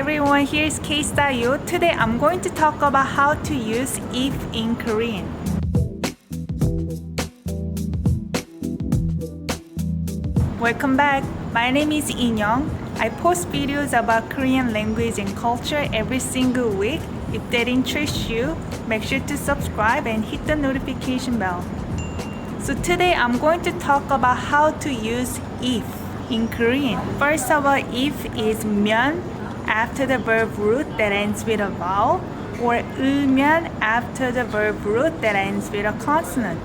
everyone, here's KSTYLEyo. Today I'm going to talk about how to use if in Korean. Welcome back. My name is Inyoung. I post videos about Korean language and culture every single week. If that interests you, make sure to subscribe and hit the notification bell. So today I'm going to talk about how to use if in Korean. First of all, if is 면 after the verb root that ends with a vowel, or 으면 after the verb root that ends with a consonant.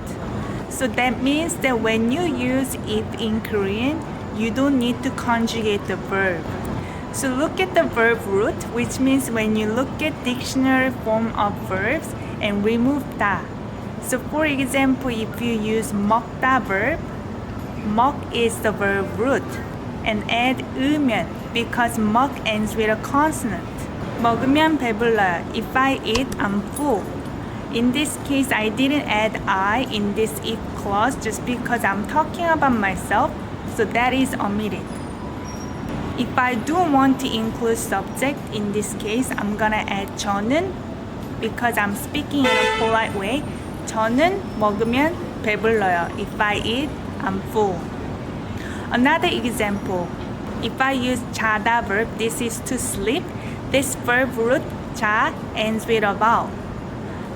So that means that when you use if in Korean, you don't need to conjugate the verb. So look at the verb root, which means when you look at dictionary form of verbs and remove da. So for example, if you use 먹다 verb, 먹 is the verb root, and add 으면 because 먹 ends with a consonant. 먹으면 배불러요. If I eat, I'm full. In this case, I didn't add I in this if clause just because I'm talking about myself, so that is omitted. If I do want to include subject, in this case, I'm gonna add 저는 because I'm speaking in a polite way. 저는 먹으면 배불러요. If I eat, I'm full. Another example, if I use 자다 verb, this is to sleep. This verb root 자 ends with a vowel.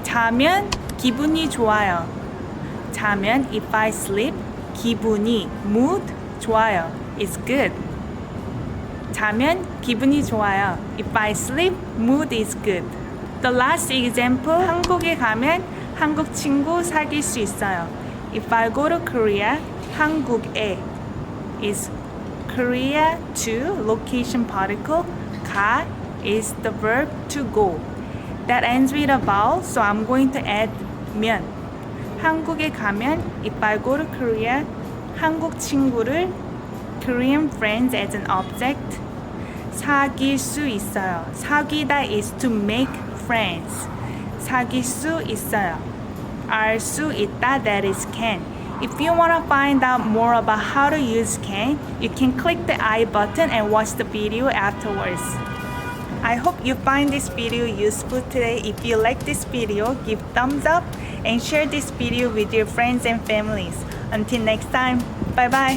자면 기분이 좋아요. 자면 if I sleep, 기분이 mood 좋아요. It's good. 자면 기분이 좋아요. If I sleep, mood is good. The last example, 한국에 가면 한국 친구 사귈 수 있어요. If I go to Korea, 한국에 is Korea to location particle. 가 is the verb to go. That ends with a vowel, so I'm going to add 면. 한국에 가면 if I go to Korea, 한국 친구를 Korean friends as an object 사귈 수 있어요. 사귀다 is to make friends. 사귈 수 있어요. 알 수 있다, that is can. If you want to find out more about how to use can, you can click the I button and watch the video afterwards. I hope you find this video useful today. If you like this video, give thumbs up and share this video with your friends and families. Until next time, bye bye.